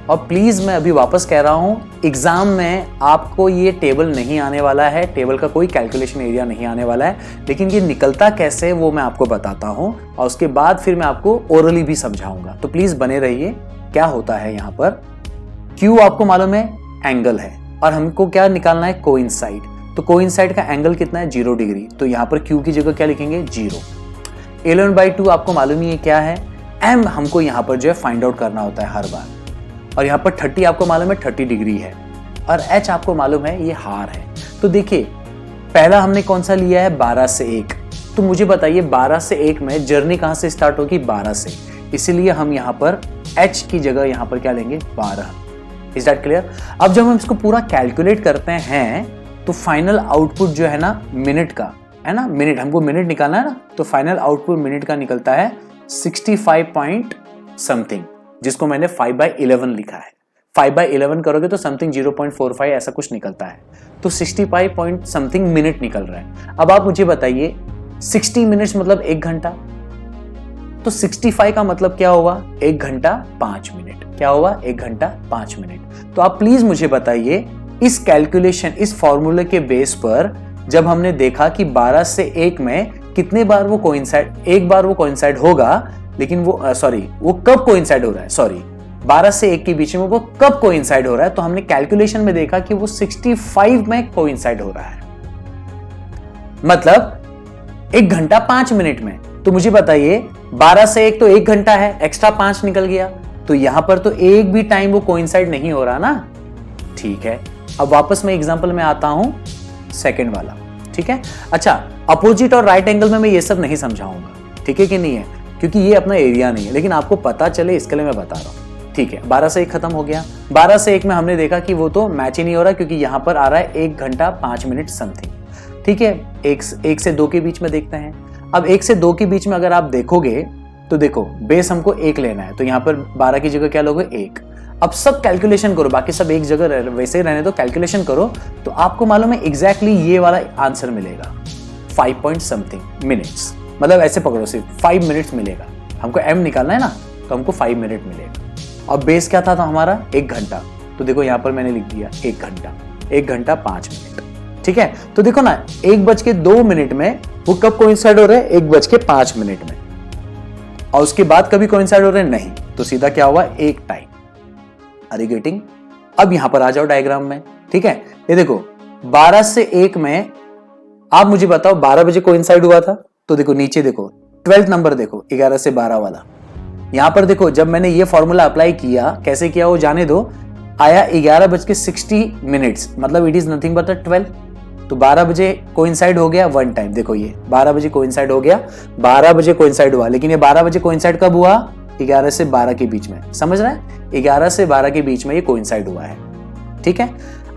और प्लीज मैं अभी वापस कह रहा हूं, एग्जाम में आपको ये टेबल नहीं आने वाला है, टेबल का कोई कैलकुलेशन एरिया नहीं आने वाला है, लेकिन ये निकलता कैसे वो मैं आपको बताता हूं, और उसके बाद फिर मैं आपको ओरली भी समझाऊंगा। तो प्लीज बने रहिए। क्या होता है यहाँ पर, Q आपको मालूम है एंगल है, और हमको क्या निकालना है? कोइंसाइड। तो कोइंसाइड का एंगल कितना है? 0 डिग्री। तो यहाँ पर Q की जगह क्या लिखेंगे? 0। 11/2 आपको मालूम ही है क्या है? M हमको यहाँ पर जो है फाइंड आउट करना होता है हर बार, और यहाँ पर 30 आपको मालूम है 30 डिग्री है, और H आपको मालूम है ये हार है। तो देखिए, पहला हमने कौन सा लिया है? 12 से 1। तो मुझे बताइए 12 से 1 में जर्नी कहां से स्टार्ट होगी? 12 से, इसीलिए हम यहाँ पर H की जगह यहाँ पर क्या लेंगे? 12। Is that clear? अब जब हम इसको पूरा कैलकुलेट करते हैं तो फाइनल आउटपुट जो है ना, मिनट का, है ना, मिनट, हमको मिनट निकालना है ना, तो फाइनल आउटपुट मिनट का निकलता है 65 पॉइंट समथिंग, जिसको मैंने 5/11 लिखा है। 5/11 करोगे तो समथिंग 0.45 ऐसा कुछ निकलता है, तो 65 पॉइंट समथिंग मिनट निकल रहा है। अब आप मुझे बताइए 60 मिनट्स मतलब 1 घंटा, तो 65 का मतलब क्या होगा? 1 घंटा 5 मिनट। क्या होगा? 1 घंटा 5 मिनट। तो आप प्लीज मुझे बताइए, इस कैलकुलेशन, इस फॉर्मूले के बेस पर जब हमने देखा कि 12 से 1 में कितने बार वो कोइंसाइड, एक बार वो कोइंसाइड होगा, लेकिन वो वो कब कोइंसाइड हो रहा है, 12 से 1 के बीच में वो कब कोइंसाइड हो रहा है, तो हमने कैलकुलेशन में देखा कि वो 65 में कोइंसाइड हो रहा है, मतलब 1 घंटा 5 मिनट में। तो मुझे बताइए 12 से 1 तो 1 घंटा है, एक्स्ट्रा 5 निकल गया, तो यहां पर तो एक भी टाइम वो कोइंसाइड नहीं हो रहा ना। ठीक है, अब वापस मैं एग्जांपल में आता हूं, सेकंड वाला। ठीक है, अच्छा, अपोजिट और राइट एंगल में मैं ये सब नहीं समझाऊंगा, ठीक है कि नहीं है, क्योंकि ये अपना एरिया नहीं है, लेकिन आपको पता चले इसके लिए मैं बता रहा हूं। ठीक है, 12 से 1 खत्म हो गया। 12 से 1 में हमने देखा कि वो तो मैच ही नहीं हो रहा, क्योंकि यहां पर आ रहा है 1 घंटा 5 मिनट समथिंग। ठीक है, 1 से 2 के बीच में देखते हैं। अब 1 से 2 के बीच में अगर आप देखोगे तो देखो, बेस हमको 1 लेना है, तो यहां पर 12 की जगह क्या लोगे? 1। अब सब कैलकुलेशन करो, बाकी सब एक जगह वैसे रहने दो, कैलकुलेशन करो, तो आपको मालूम है एग्जैक्टली ये वाला आंसर मिलेगा, 5 पॉइंट समथिंग मिनट्स। मतलब ऐसे पकड़ो, सिर्फ 5 मिनट्स मिलेगा। हमको m निकालना है ना, तो हमको 5 मिनट मिलेगा। और बेस क्या था हमारा? 1 घंटा, तो देखो यहां पर मैंने लिख दिया 1 घंटा, 1 घंटा 5 मिनट। ठीक है, तो देखो ना, 1:02 में वो कब कोइंसाइड हो रहे हैं? 1:05 में। और उसके बाद कभी कोइंसाइड हो रहे हैं? नहीं, तो सीधा क्या हुआ? एक टाइम। Are you getting? अब यहां पर आ जाओ डायग्राम में। ठीक है, ये देखो 12 से 1 में आप मुझे बताओ 12 बजे कोइंसाइड हुआ था, तो देखो नीचे देखो 12th नंबर देखो, 11 से 12 वाला, यहां पर देखो जब मैंने ये फॉर्मूला अप्लाई किया, कैसे किया वो जाने दो, आया 11:60, मतलब इट इज नथिंग बट 12। तो 12 बजे कोइंसाइड हो गया वन टाइम, देखो ये 12 बजे कोइंसाइड हो गया, 12 बजे कोइंसाइड हुआ, लेकिन ये 12 बजे कोइंसाइड कब हुआ? 11 से 12 के बीच में, समझ रहे हैं? 11 से 12 के बीच में ये कोइंसाइड हुआ है, ठीक है।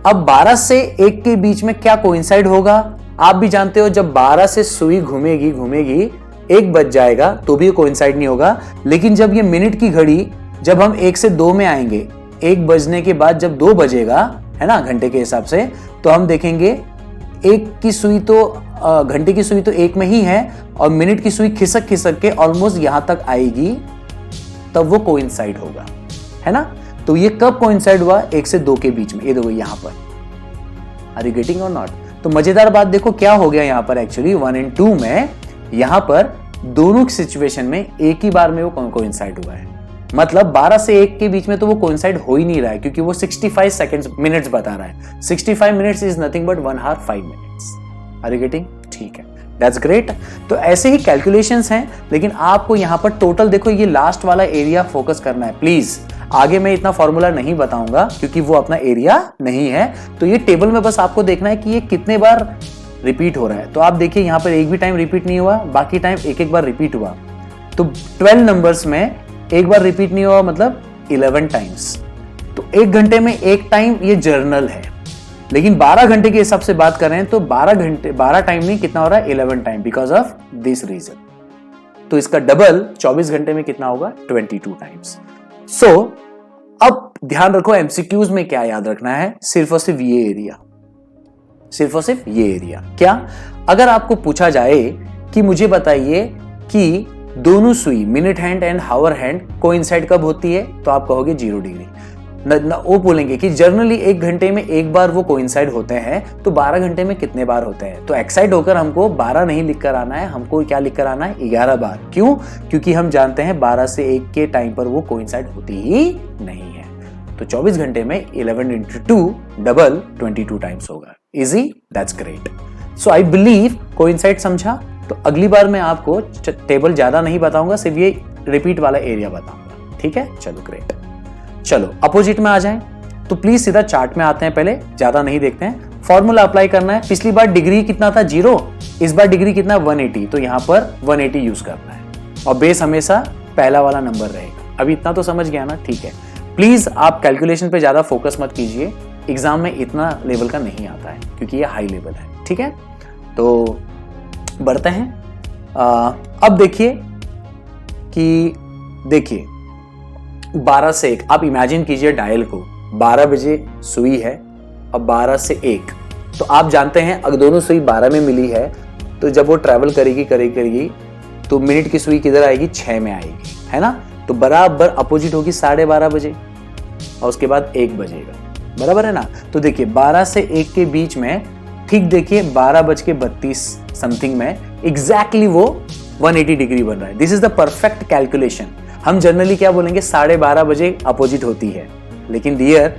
अब 12 से 1 के बीच में क्या कोइंसाइड होगा? आप भी जानते हो जब 12 से सुई घूमेगी 1 बज जाएगा तो भी कोइंसाइड नहीं होगा। लेकिन जब ये मिनट की घड़ी, जब हम 1 से 2 में आएंगे, 1 बजने के बाद जब 2 बजेगा, है ना, घंटे के हिसाब से, तो हम देखेंगे एक की सुई तो घंटे की सुई तो 1 में ही है और मिनट की सुई खिसक के ऑलमोस्ट यहां तक आएगी, तब वो कोइंसाइड होगा, है ना। तो ये कब कोइंसाइड हुआ? 1 से 2 के बीच में, ये देखो यहां पर। Are you getting or not? तो मजेदार बात देखो क्या हो गया यहां पर, एक्चुअली 1 और 2 में यहां पर दोनों सिचुएशन में एक ही बार में वो कोइंसाइड हुआ है। मतलब 12 से 1 के बीच में तो वो कोइंसाइड हो ही नहीं रहा है, क्योंकि वो 65 मिनट्स बता रहा है। 65 minutes is nothing but 1 hour 5 minutes। Are you getting? ठीक है, दैट्स ग्रेट। तो ऐसे ही कैलकुलेशंस हैं, लेकिन आपको यहां पर टोटल देखो, ये लास्ट वाला एरिया फोकस करना है प्लीज। आगे मैं इतना फॉर्मूला नहीं बताऊंगा क्योंकि वो अपना एरिया नहीं है। तो ये टेबल में बस आपको देखना है कि ये कितने बार रिपीट हो रहा है। तो आप देखिए यहां पर एक भी टाइम रिपीट नहीं हुआ, बाकी टाइम एक बार रिपीट हुआ। तो 12 नंबर्स में एक बार रिपीट नहीं हुआ, मतलब 11 टाइम्स। तो 1 घंटे में 1 टाइम ये जर्नल है, लेकिन 12 घंटे के हिसाब से बात करें तो 12 टाइम नहीं, कितना हो रहा है? 11 time, because of this reason. तो इसका डबल 24 घंटे में कितना होगा? 22 टाइम्स। सो अब ध्यान रखो एमसीक्यूज में क्या याद रखना है, सिर्फ और सिर्फ ये एरिया, सिर्फ और सिर्फ ये एरिया। क्या अगर आपको पूछा जाए कि मुझे बताइए कि दोनों सुई minute hand and hour hand coincide कब होती है, तो आप कहोगे 0 डिग्री। वो बोलेंगे कि जनरली 1 घंटे में 1 बार वो कोइंसाइड होते हैं, तो 12 घंटे में कितने बार होते हैं? तो एक्साइड होकर हमको 12 नहीं लिख कर आना है, हमको क्या लिख कर आना है? 11 बार। क्यों? क्योंकि हम जानते हैं 12 से 1 के टाइम पर वो कोइंसाइड होती ही नहीं है। तो 24 घंटे में 11 × 2 डबल 22 टाइम्स होगा। Easy? That's great. So I believe coincide समझा। तो अगली बार मैं आपको टेबल ज्यादा नहीं बताऊंगा, सिर्फ ये रिपीट वाला एरिया बताऊंगा, ठीक है। चलो ग्रेट। चलो अपोजिट में आ जाएं, तो प्लीज सीधा चार्ट में आते हैं, पहले ज्यादा नहीं देखते हैं। फॉर्मूला अप्लाई करना है। पिछली बार डिग्री कितना था? 0। इस बार डिग्री कितना? 180। तो यहां पर 180 यूज करना है और बेस हमेशा पहला वाला नंबर रहेगा। अभी इतना तो समझ गया ना? ठीक है। प्लीज आप कैलकुलेशन पे ज्यादा फोकस मत कीजिए, एग्जाम में इतना लेवल का नहीं आता है क्योंकि ये हाई लेवल है, ठीक है। तो बढ़ते हैं। अब देखिए कि 12 से 1 आप इमेजिन कीजिए डायल को, 12 बजे सुई है और 12 से 1, तो आप जानते हैं अगर दोनों सुई 12 में मिली है तो जब वो ट्रैवल करेगी तो मिनट की सुई किधर आएगी? 6 में आएगी, है ना। तो बराबर अपोजिट होगी 12:30 बजे और उसके बाद 1 बजेगा, बराबर है ना। तो देखिए 12 से 1 के बीच में, ठीक देखिए 12:32 समथिंग में एग्जैक्टली वो 180 डिग्री बन रहा है। This is the perfect calculation. हम जनरली क्या बोलेंगे? 12:30 बजे अपोजिट होती है, लेकिन डियर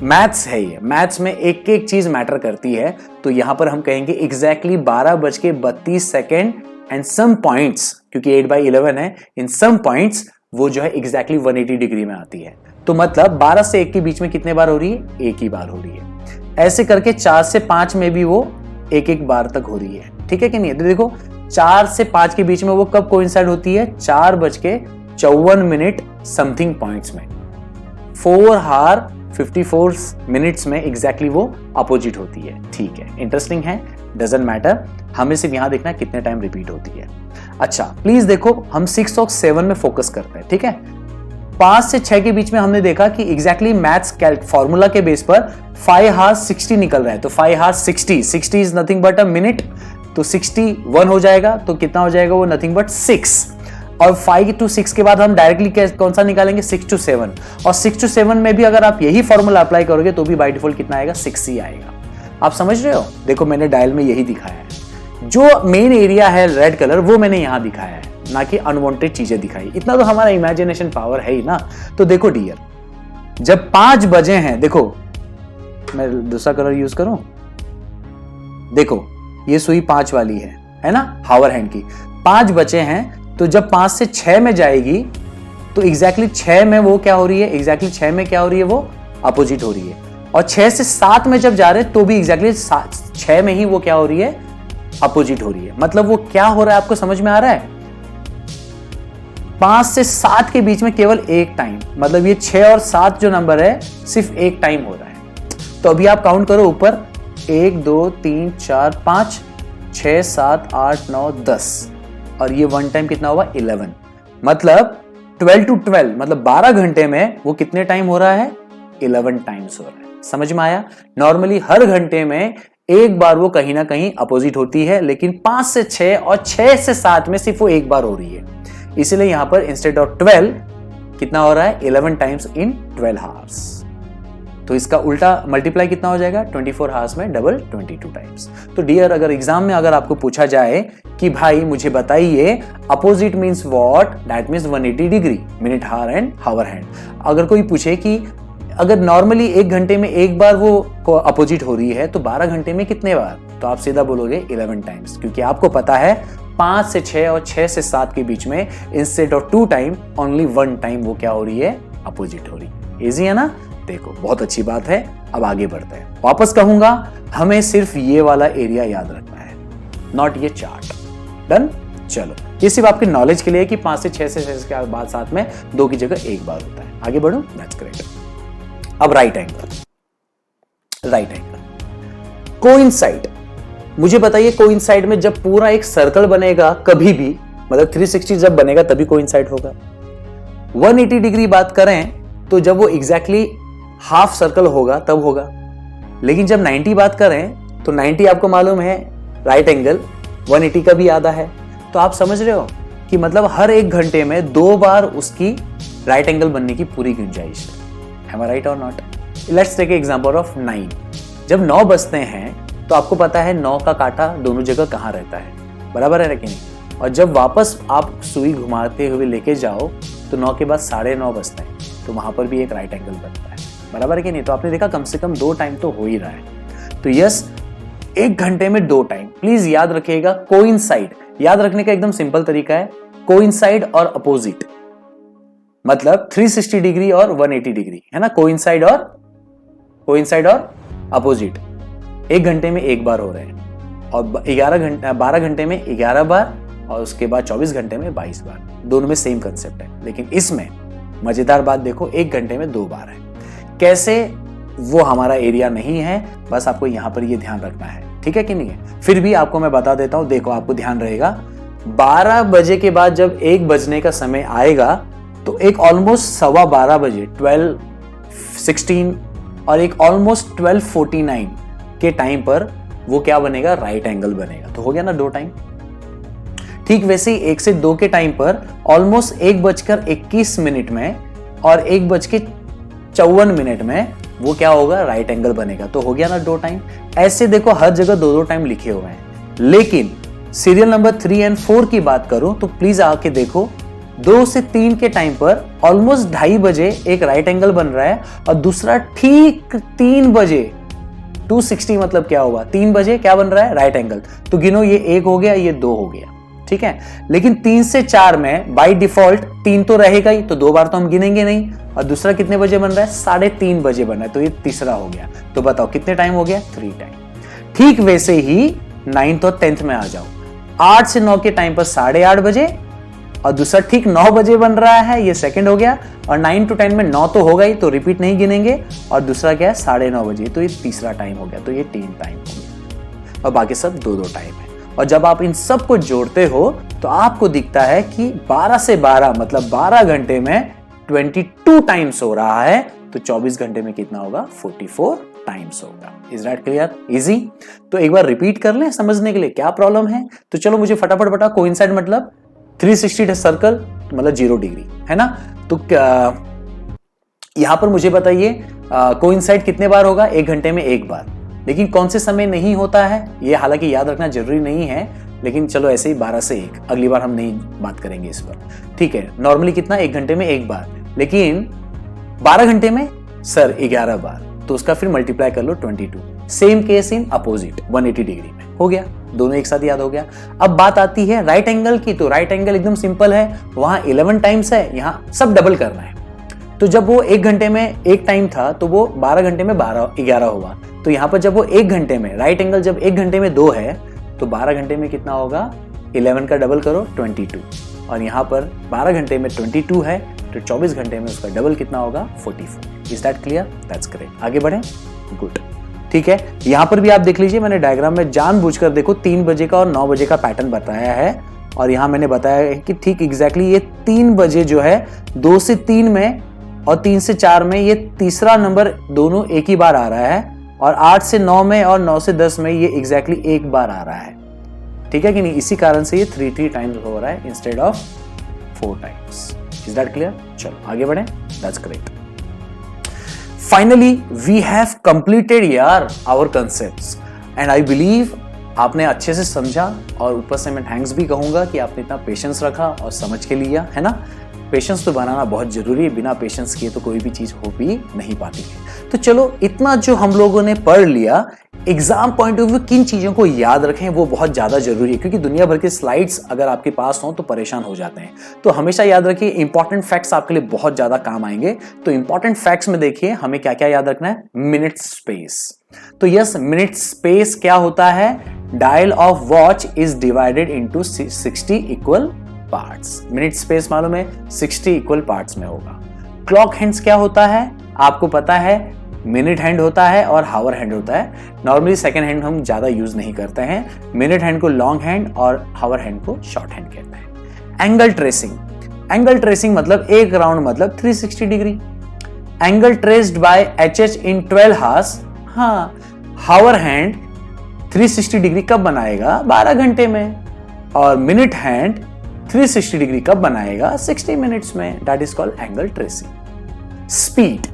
मैथ्स है ये, मैथ्स में एक एक चीज मैटर करती है। तो यहां पर हम कहेंगे एग्जैक्टली 12:32 एंड सम पॉइंट्स, क्योंकि 8/11 है, इन सम पॉइंट्स वो जो है एग्जैक्टली 180 डिग्री में आती है। तो मतलब 12 से 1 के बीच में कितने बार हो रही है? 1 ही बार हो रही है। ऐसे करके 4 से 5 में भी वो 1 बार तक हो रही है, ठीक है कि नहीं? तो देखो 4 से 5 के बीच में वो कब कोइंसाइड होती है? 4:54 समथिंग पॉइंट्स में, 4 hour 54 minutes में एग्जैक्टली वो अपोजिट होती है, ठीक है। इंटरेस्टिंग है, डजंट मैटर, हमें सिर्फ यहां देखना है कितने टाइम रिपीट होती है। अच्छा प्लीज देखो, हम 6 और 7 में फोकस करते हैं, ठीक है। 5 से 6 के बीच में हमने देखा कि एग्जैक्टली मैथ्स फॉर्मूला के बेस पर 5 hours 60 निकल रहा है। तो 5 hours 60 is nothing but a minute, तो 61 हो जाएगा। तो कितना हो जाएगा वो? Nothing but 6। और 5 to 6 के बाद हम डायरेक्टली कौन सा निकालेंगे? 6 to 7। और 6 to 7 में भी अगर आप यही फॉर्मूला अप्लाई करोगे तो भी बाय डिफॉल्ट कितना आएगा? 6 ही आएगा। आप समझ रहे हो? देखो मैंने डायल में यही दिखाया है, जो मेन एरिया है रेड कलर वो मैंने यहां दिखाया है, ना कि अनवांटेड चीजें दिखाई। इतना तो हमारा इमेजिनेशन पावर है ही ना। तो देखो डियर, जब 5 बजे हैं, देखो मैं दूसरा कलर यूज करूं, देखो ये सुई 5 वाली है ना, हावर हैंड की। 5 बचे हैं, तो जब 5 से 6 में जाएगी तो एग्जैक्टली 6 में वो क्या हो रही है, एग्जैक्टली 6 में क्या हो रही है, वो अपोजिट हो रही है। और 6 से 7 में जब जा रहे हैं तो भी एग्जैक्टली 6 में ही वो क्या हो रही है, अपोजिट हो रही है। मतलब वो क्या हो रहा है, आपको समझ में आ रहा है? 5 से 7 के बीच में केवल एक टाइम, मतलब ये 6 और 7 जो नंबर है सिर्फ एक टाइम हो रहा है। तो अभी आप काउंट करो ऊपर, 1 2 3 4 5 6 7 8 9 10, और ये वन टाइम कितना हुआ, 11। मतलब 12 to 12 मतलब 12 घंटे में वो कितने टाइम हो रहा है, 11 टाइम्स हो रहा है। समझ में आया? नॉर्मली हर घंटे में एक बार वो कहीं ना कहीं अपोजिट होती है, लेकिन 5 से 6 और 6 से 7 में सिर्फ वो एक बार हो रही है। इसलिए यहां पर इंस्टेड ऑफ 12 कितना हो रहा है, 11 टाइम्स इन 12 आवर्स। तो इसका उल्टा मल्टीप्लाई कितना हो जाएगा, 24 आवर्स में डबल 22 टाइम्स। तो डियर, अगर एग्जाम में अगर आपको पूछा जाए कि भाई मुझे बताइए opposite means what, that means 180 degree, minute hour and hour hand. अगर कोई पूछे कि अगर नॉर्मली एक घंटे में एक बार वो अपोजिट हो रही है तो 12 घंटे में कितने बार, तो आप सीधा बोलोगे 11 टाइम्स, क्योंकि आपको पता है 5 से 6 और 6 से 7 के बीच में instead of 2 time only 1 time वो क्या हो रही है, अपोजिट हो रही है। इजी है ना? देखो बहुत अच्छी बात है। अब आगे बढ़ते हैं। वापस कहूंगा, हमें सिर्फ ये वाला एरिया याद रखना है, नॉट ये चार्ट। डन? चलो, ये सिर्फ आपकी नॉलेज के लिए कि 5 से 6 से 6 के बाद साथ में 2 की जगह एक बार होता है। आगे बढ़ो, दैट्स ग्रेट। अब right angle, right angle coincide. मुझे बताइए कोइंसाइड में जब पूरा एक सर्कल बनेगा कभी भी, मतलब 360 जब बनेगा तभी कोइंसाइड होगा। 180 डिग्री बात करें तो जब वो एग्जैक्टली हाफ सर्कल होगा तब होगा। लेकिन जब 90 बात करें तो 90 आपको मालूम है राइट एंगल 180 का भी आधा है। तो आप समझ रहे हो कि मतलब हर एक घंटे में 2 बार उसकी राइट एंगल बनने की पूरी गुंजाइश है। Am I right or not? Let's take an example of 9. जब 9 बजते हैं तो आपको पता है 9 का कांटा दोनों जगह कहाँ रहता है, बराबर है कि नहीं? और जब वापस आप सुई घुमाते हुए लेके जाओ तो 9 के बाद 9:30 बजते हैं, तो वहां पर भी एक राइट एंगल बनता है, बराबर है कि नहीं? तो आपने देखा कम से कम 2 टाइम तो हो ही रहा है। तो यस, एक घंटे में 2 टाइम। प्लीज याद रखिएगा, कोइंसाइड याद रखने का एकदम सिंपल तरीका है, कोइंसाइड और अपोजिट, मतलब 360 डिग्री और 180 डिग्री है ना। कोइंसाइड और अपोजिट एक घंटे में एक बार हो रहे हैं, और 12 घंटे में 11 बार, और उसके बाद 24 घंटे में 22 बार। दोनों में सेम कंसेप्ट है, लेकिन इसमें मजेदार बात देखो, एक घंटे में 2 बार है। कैसे? वो हमारा एरिया नहीं है, बस आपको यहां पर ये ध्यान रखना है, ठीक है कि नहीं है? फिर भी आपको मैं बता देता हूं, देखो आपको ध्यान रहेगा, 12 बजे के बाद जब 1 बजने का समय आएगा तो एक ऑलमोस्ट 12:15 बजे 12:16 और एक ऑलमोस्ट 12:49 के टाइम पर वो क्या बनेगा, राइट एंगल बनेगा। तो हो गया ना 2 टाइम। ठीक वैसे ही 1 से 2 के टाइम पर ऑलमोस्ट 1:21 में और 1:54 में वो क्या होगा, राइट एंगल बनेगा। तो हो गया ना 2 टाइम। ऐसे देखो हर जगह 2-2 टाइम लिखे हुए हैं, लेकिन सीरियल नंबर 3 और 4 की बात करूं तो प्लीज आके देखो, 2 से 3 के टाइम पर ऑलमोस्ट 2:30 बजे एक राइट एंगल बन रहा है, और दूसरा ठीक 3 बजे 260 मतलब क्या होगा, 3 बजे क्या बन रहा है, राइट एंगल। तो गिनो, ये 1 हो गया, ये 2 हो गया, ठीक है। लेकिन 3 से 4 में बाय डिफॉल्ट 3 तो रहेगा ही, तो 2 बार तो हम गिनेंगे नहीं। और दूसरा कितने बजे बन रहा है, 3:30 बजे बन रहा है, तो ये तीसरा हो गया। तो बताओ कितने टाइम हो गया, 3 टाइम। ठीक वैसे ही 9th और 10th में आ जाओ, 8 से 9 के टाइम पर 8:30 बजे, और दूसरा ठीक 9 बजे बन रहा है, ये सेकंड हो गया। और 9 to 10 में 9 तो होगा ही, तो रिपीट नहीं गिनेंगे। और दूसरा क्या है, 9:30 बजे, तो ये तीसरा टाइम हो गया, तो ये 3 टाइम हो गया, और बाकी सब 2-2 टाइम है। और जब आप इन सब को जोड़ते हो तो आपको दिखता है कि 12 से 12 मतलब 12 घंटे में 22 टाइम्स हो रहा है, तो 24 घंटे में कितना होगा, 44 टाइम्स होगा। Is that clear? इजी। तो एक बार रिपीट कर लें समझने के लिए, क्या प्रॉब्लम है? तो चलो मुझे फटाफट बता, कोइंसाइड मतलब 360 सर्कल मतलब 0 डिग्री है ना। तो यहां पर मुझे बताइए कोइंसाइड कितने बार होगा, 1 घंटे में 1 बार। लेकिन कौन से समय नहीं होता है, ये हालांकि याद रखना जरूरी नहीं है, लेकिन चलो ऐसे ही 12 से 1, अगली बार हम नहीं बात करेंगे इस पर, ठीक है। नॉर्मली कितना, 1 घंटे में 1 बार, लेकिन 12 घंटे में सर 11 बार, तो उसका फिर मल्टीप्लाई कर लो 22। Same case in opposite 180 degree में हो गया। दोनों एक साथ याद हो गया। अब बात आती है राइट एंगल की, तो राइट एंगल एकदम सिंपल है, वहां 11 टाइम्स है, यहाँ सब डबल करना है। तो जब वो 1 घंटे में 1 टाइम था तो वो 12 घंटे में 11 हुआ। तो यहाँ पर जब वो 1 घंटे में, राइट एंगल जब 1 घंटे में 2 है तो 12 घंटे में कितना होगा, 11 का डबल करो 22, और यहाँ पर 12 घंटे में 22 है तो 24 घंटे में उसका डबल कितना होगा, 44। Is that clear? That's correct. आगे बढ़े, गुड, ठीक है। यहाँ पर भी आप देख लीजिए, मैंने डायग्राम में जानबूझकर देखो 3 बजे का और 9 बजे का पैटर्न बताया है, और यहाँ मैंने बताया है कि ठीक एग्जैक्टली ये 3 बजे जो है 2 से 3 में और 3 से 4 में ये तीसरा नंबर दोनों एक ही बार आ रहा है, और 8 से 9 में और 9 से 10 में ये एग्जैक्टली एक बार आ रहा है, ठीक है कि नहीं? इसी कारण से ये 3 टाइम्स हो रहा है instead of 4 times. Is that clear? चलो आगे बढ़े, that's correct. Finally we have completed यार our concepts, and I believe आपने अच्छे से समझा, और ऊपर से मैं थैंक्स भी कहूंगा कि आपने इतना पेशेंस रखा और समझ के लिया, है ना? पेशेंस तो बनाना बहुत जरूरी है, बिना पेशेंस किए तो कोई भी चीज हो भी नहीं पाती है। तो चलो इतना जो हम लोगों ने पढ़ लिया, एग्जाम पॉइंट ऑफ व्यू किन चीजों को याद रखें वो बहुत ज्यादा जरूरी है, क्योंकि दुनिया भर के स्लाइड्स अगर आपके पास हो तो परेशान हो जाते हैं। तो हमेशा याद रखिए इंपॉर्टेंट फैक्ट्स आपके लिए बहुत ज्यादा काम आएंगे। तो इंपॉर्टेंट फैक्ट्स में देखिए हमें क्या क्या याद रखना है। मिनट स्पेस, तो यस, मिनट स्पेस क्या होता है, dial of watch is divided into 60 equal parts. Minute space मालूम है 60 इक्वल पार्ट्स में होगा। क्लॉक हैंड्स क्या होता है, आपको पता है मिनट हैंड होता है और हावर हैंड होता है। नॉर्मली सेकंड हैंड हम ज्यादा यूज नहीं करते हैं, मिनट हैंड को लॉन्ग हैंड और हावर हैंड को शॉर्ट हैंड कहते हैं। एंगल ट्रेसिंग, एंगल ट्रेसिंग मतलब एक राउंड मतलब 360 degree. Angle traced by HH in 12 hours, हाँ, हावर हैंड 360 डिग्री कब बनाएगा, 12 घंटे में, और मिनट हैंड 360 डिग्री कब बनाएगा, 60 मिनट्स में। That is called angle tracing. Speed,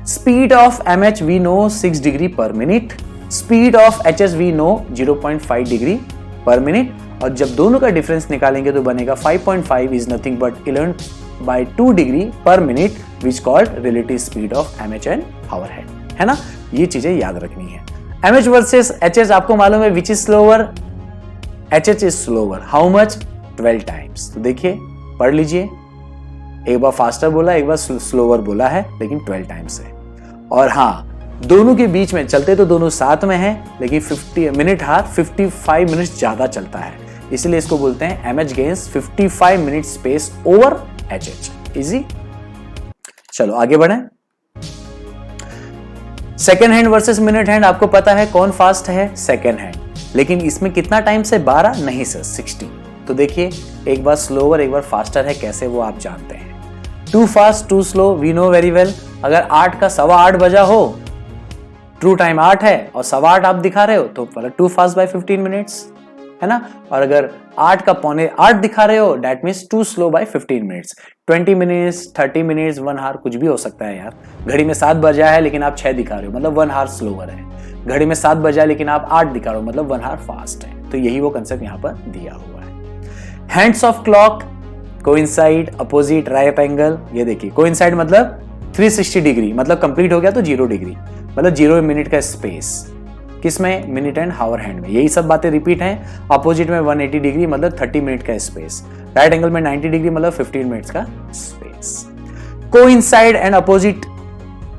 speed of MH we know 6 degree per minute, speed of HS we know 0.5 degree per minute, और जब दोनों का डिफरेंस निकालेंगे तो बनेगा 5.5 is nothing but 11/2 degree per minute, which called relative speed of MH and hour hand, है ना? ये चीजें याद रखनी है। MH वर्सेस HS आपको मालूम है which is slower, HH is slower, how much, 12 times. तो देखिए पढ़ लीजिए, एक बार फास्टर बोला एक बार स्लोअर बोला है, लेकिन 12 टाइम्स है। और हाँ, दोनों के बीच में चलते तो दोनों साथ में हैं, लेकिन 50 मिनट हार 55 मिनट ज्यादा चलता है, इसलिए इसको बोलते हैं MH gains 55 minute space over HH। Easy, चलो आगे बढ़ें। Second hand versus minute hand, आपको पता है कौन फास्ट है, सेकेंड हैंड, लेकिन इसमें कितना टाइम से 12 नहीं सर 60। तो देखिए एक बार स्लोअर एक बार फास्टर है, कैसे वो आप जानते हैं। Too fast too slow we know very well. अगर 8 का 8:15 बजा हो, ट्रू टाइम 8 है और 8:15 आप दिखा रहे हो तो टू फास्ट बाय 15 मिनट्स, है ना? और अगर 8 का 7:45 दिखा रहे हो, that means too slow by 15 minutes. 20 minutes 30 minutes 1 hour कुछ भी हो सकता है यार। घड़ी में 7 बजा है लेकिन आप 6 दिखा रहे हो, मतलब 1 आवर स्लोअर है। घड़ी में 7 बजा है लेकिन आप 8 दिखा रहे हो, मतलब 1 आवर फास्ट है। तो यही वो कंसेप्ट यहाँ पर दिया हुआ है। Hands of clock, coincide, opposite, right angle. ये देखिए कोइंसाइड मतलब 360 डिग्री, मतलब कंप्लीट हो गया तो 0 डिग्री, मतलब 0 मिनट का स्पेस। किसमें, मिनट एंड हावर हैंड में। यही सब बातें रिपीट हैं। अपोजिट में 180 डिग्री मतलब 30 मिनट का स्पेस। राइट एंगल में 90 डिग्री मतलब 15 मिनट्स का space. Coincide and opposite,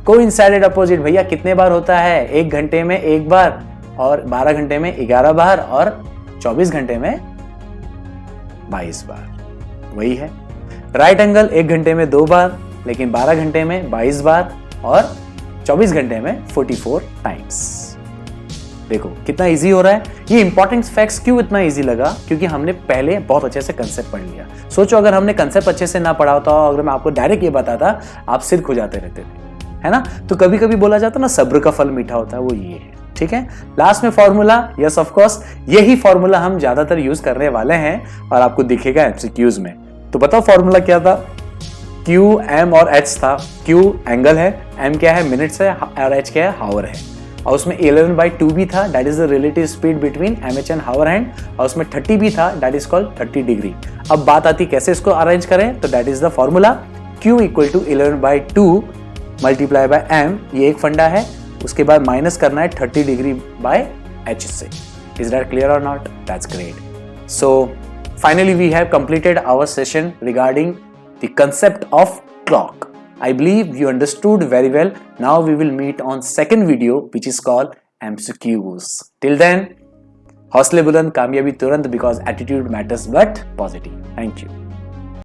coincide and opposite भैया कितने बार होता है, 1 घंटे में 1 बार, और 12 घंटे में 11 बार, और 24 घंटे में 22 बार, वही है। राइट एंगल 1 घंटे में 2 बार, लेकिन 12 घंटे में 22 बार, और 24 घंटे में 44 टाइम्स। देखो कितना इजी हो रहा है। ये इंपॉर्टेंट फैक्ट्स क्यों इतना इजी लगा, क्योंकि हमने पहले बहुत अच्छे से कंसेप्ट पढ़ लिया। सोचो अगर हमने कंसेप्ट अच्छे से ना पढ़ा होता, अगर मैं आपको डायरेक्ट ये बताता, आप सिर खुजाते रहते थे, है ना? तो कभी कभी बोला जाता ना सब्र का फल मीठा होता है, वो ये है, ठीक है। लास्ट में फॉर्मूला, यस ऑफ कोर्स यही फॉर्मूला हम ज्यादातर यूज करने वाले हैं और आपको दिखेगा एमसीक्यूज में। तो बताओ फॉर्मूला क्या था, Q, M और H था। Q एंगल है, M क्या है, मिनट्स है, और H क्या है, हावर है। और उसमें 11/2 भी था, that is the relative speed between MH and hour hand, और उसमें 30 भी था, दैट इज कॉल्ड 30 डिग्री। अब बात आती कैसे इसको अरेंज करें, तो that is the formula Q equal to 11/2 multiply by M, ये एक फंडा है। उसके बाद माइनस करना है 30 डिग्री बाय H से, Is that clear or not? That's great. So finally we have completed our session regarding the concept of clock. I believe you understood very well. Now we will meet on second video which is called MCQs. Till then, हौसले बुलंद, कामयाबी तुरंत, because attitude matters but positive. Thank you.